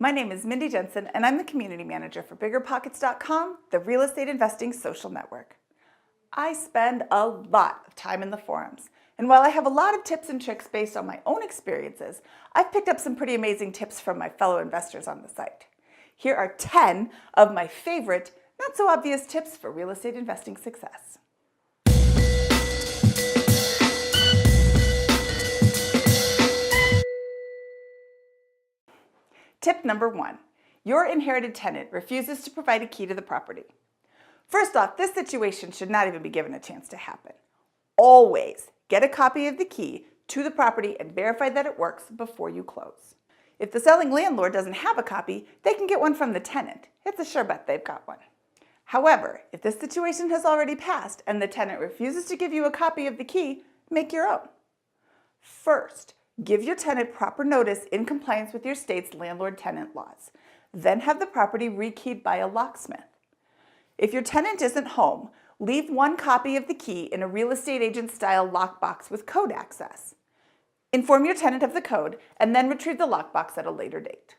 My name is Mindy Jensen, and I'm the Community Manager for BiggerPockets.com, the real estate investing social network. I spend a lot of time in the forums, and while I have a lot of tips and tricks based on my own experiences, I've picked up some pretty amazing tips from my fellow investors on the site. Here are 10 of my favorite, not so obvious tips for real estate investing success. Tip number 1. Your inherited tenant refuses to provide a key to the property. First off, this situation should not even be given a chance to happen. Always get a copy of the key to the property and verify that it works before you close. If the selling landlord doesn't have a copy, they can get one from the tenant. It's a sure bet they've got one. However, if this situation has already passed and the tenant refuses to give you a copy of the key, make your own. First, give your tenant proper notice in compliance with your state's landlord-tenant laws. Then have the property rekeyed by a locksmith. If your tenant isn't home, leave one copy of the key in a real estate agent-style lockbox with code access. Inform your tenant of the code and then retrieve the lockbox at a later date.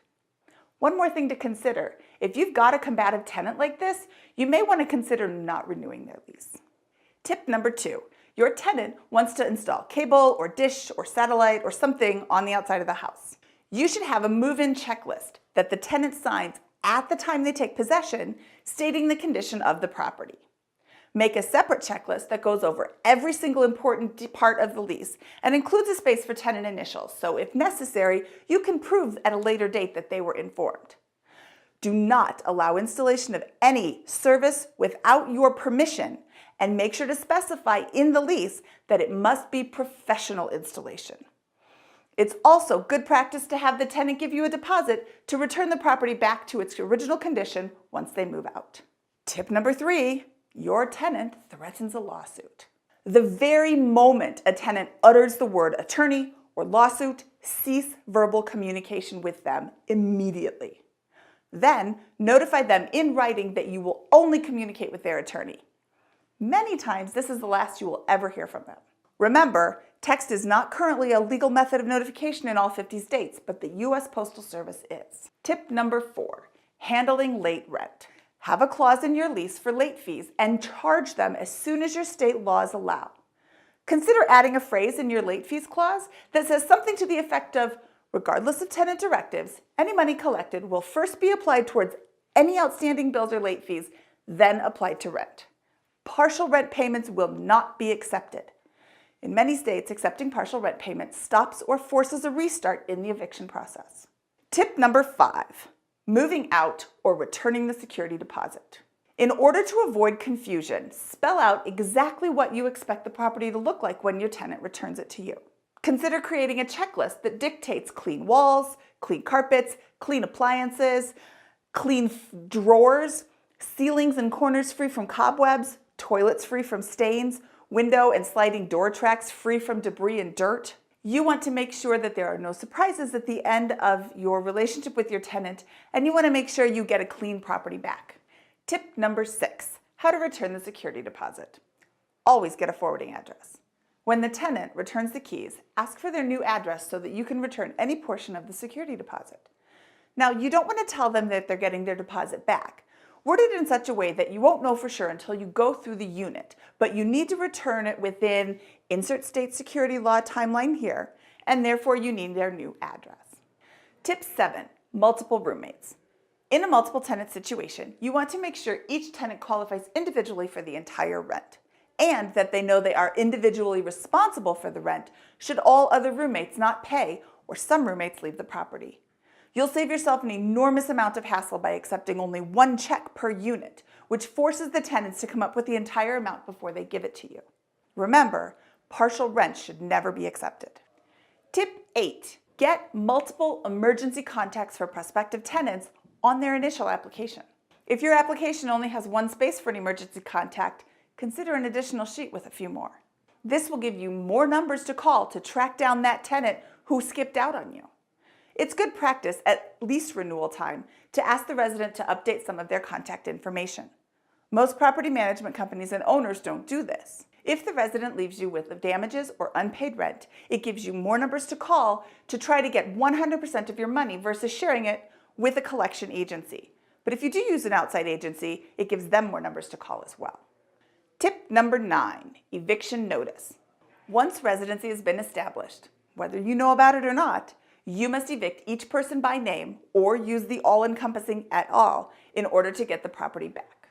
One more thing to consider, if you've got a combative tenant like this, you may want to consider not renewing their lease. Tip number 2. Your tenant wants to install cable or dish or satellite or something on the outside of the house. You should have a move-in checklist that the tenant signs at the time they take possession, stating the condition of the property. Make a separate checklist that goes over every single important part of the lease and includes a space for tenant initials, so if necessary, you can prove at a later date that they were informed. Do not allow installation of any service without your permission, and make sure to specify in the lease that it must be professional installation. It's also good practice to have the tenant give you a deposit to return the property back to its original condition once they move out. Tip number 3, your tenant threatens a lawsuit. The very moment a tenant utters the word attorney or lawsuit, cease verbal communication with them immediately. Then notify them in writing that you will only communicate with their attorney. Many times, this is the last you will ever hear from them. Remember, text is not currently a legal method of notification in all 50 states, but the U.S. Postal Service is. Tip number 4, handling late rent. Have a clause in your lease for late fees and charge them as soon as your state laws allow. Consider adding a phrase in your late fees clause that says something to the effect of, regardless of tenant directives, any money collected will first be applied towards any outstanding bills or late fees, then applied to rent. Partial rent payments will not be accepted. In many states, accepting partial rent payments stops or forces a restart in the eviction process. Tip number 5, moving out or returning the security deposit. In order to avoid confusion, spell out exactly what you expect the property to look like when your tenant returns it to you. Consider creating a checklist that dictates clean walls, clean carpets, clean appliances, clean drawers, ceilings and corners free from cobwebs, toilets free from stains, window and sliding door tracks free from debris and dirt. You want to make sure that there are no surprises at the end of your relationship with your tenant, and you want to make sure you get a clean property back. Tip number 6, how to return the security deposit. Always get a forwarding address. When the tenant returns the keys, ask for their new address so that you can return any portion of the security deposit. Now, you don't want to tell them that they're getting their deposit back. Word it in such a way that you won't know for sure until you go through the unit, but you need to return it within insert state security law timeline here, and therefore you need their new address. Tip 7, multiple roommates. In a multiple tenant situation, you want to make sure each tenant qualifies individually for the entire rent, and that they know they are individually responsible for the rent should all other roommates not pay or some roommates leave the property. You'll save yourself an enormous amount of hassle by accepting only one check per unit, which forces the tenants to come up with the entire amount before they give it to you. Remember, partial rent should never be accepted. Tip 8, get multiple emergency contacts for prospective tenants on their initial application. If your application only has one space for an emergency contact, consider an additional sheet with a few more. This will give you more numbers to call to track down that tenant who skipped out on you. It's good practice at lease renewal time to ask the resident to update some of their contact information. Most property management companies and owners don't do this. If the resident leaves you with damages or unpaid rent, it gives you more numbers to call to try to get 100% of your money versus sharing it with a collection agency. But if you do use an outside agency, it gives them more numbers to call as well. Tip number 9, eviction notice. Once residency has been established, whether you know about it or not, you must evict each person by name or use the all-encompassing et al. In order to get the property back.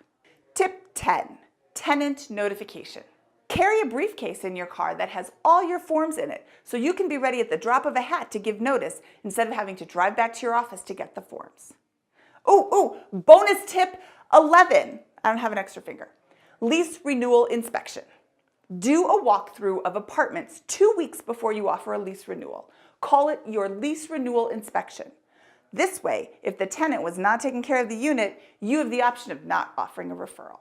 Tip 10, tenant notification. Carry a briefcase in your car that has all your forms in it so you can be ready at the drop of a hat to give notice instead of having to drive back to your office to get the forms. Bonus tip 11. I don't have an extra finger. Lease renewal inspection. Do a walkthrough of apartments 2 weeks before you offer a lease renewal. Call it your lease renewal inspection. This way, if the tenant was not taking care of the unit, you have the option of not offering a referral.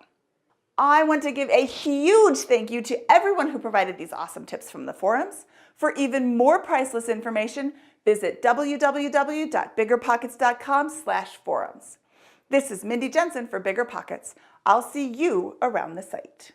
I want to give a huge thank you to everyone who provided these awesome tips from the forums. For even more priceless information, visit www.biggerpockets.com/forums. This is Mindy Jensen for Bigger Pockets. I'll see you around the site.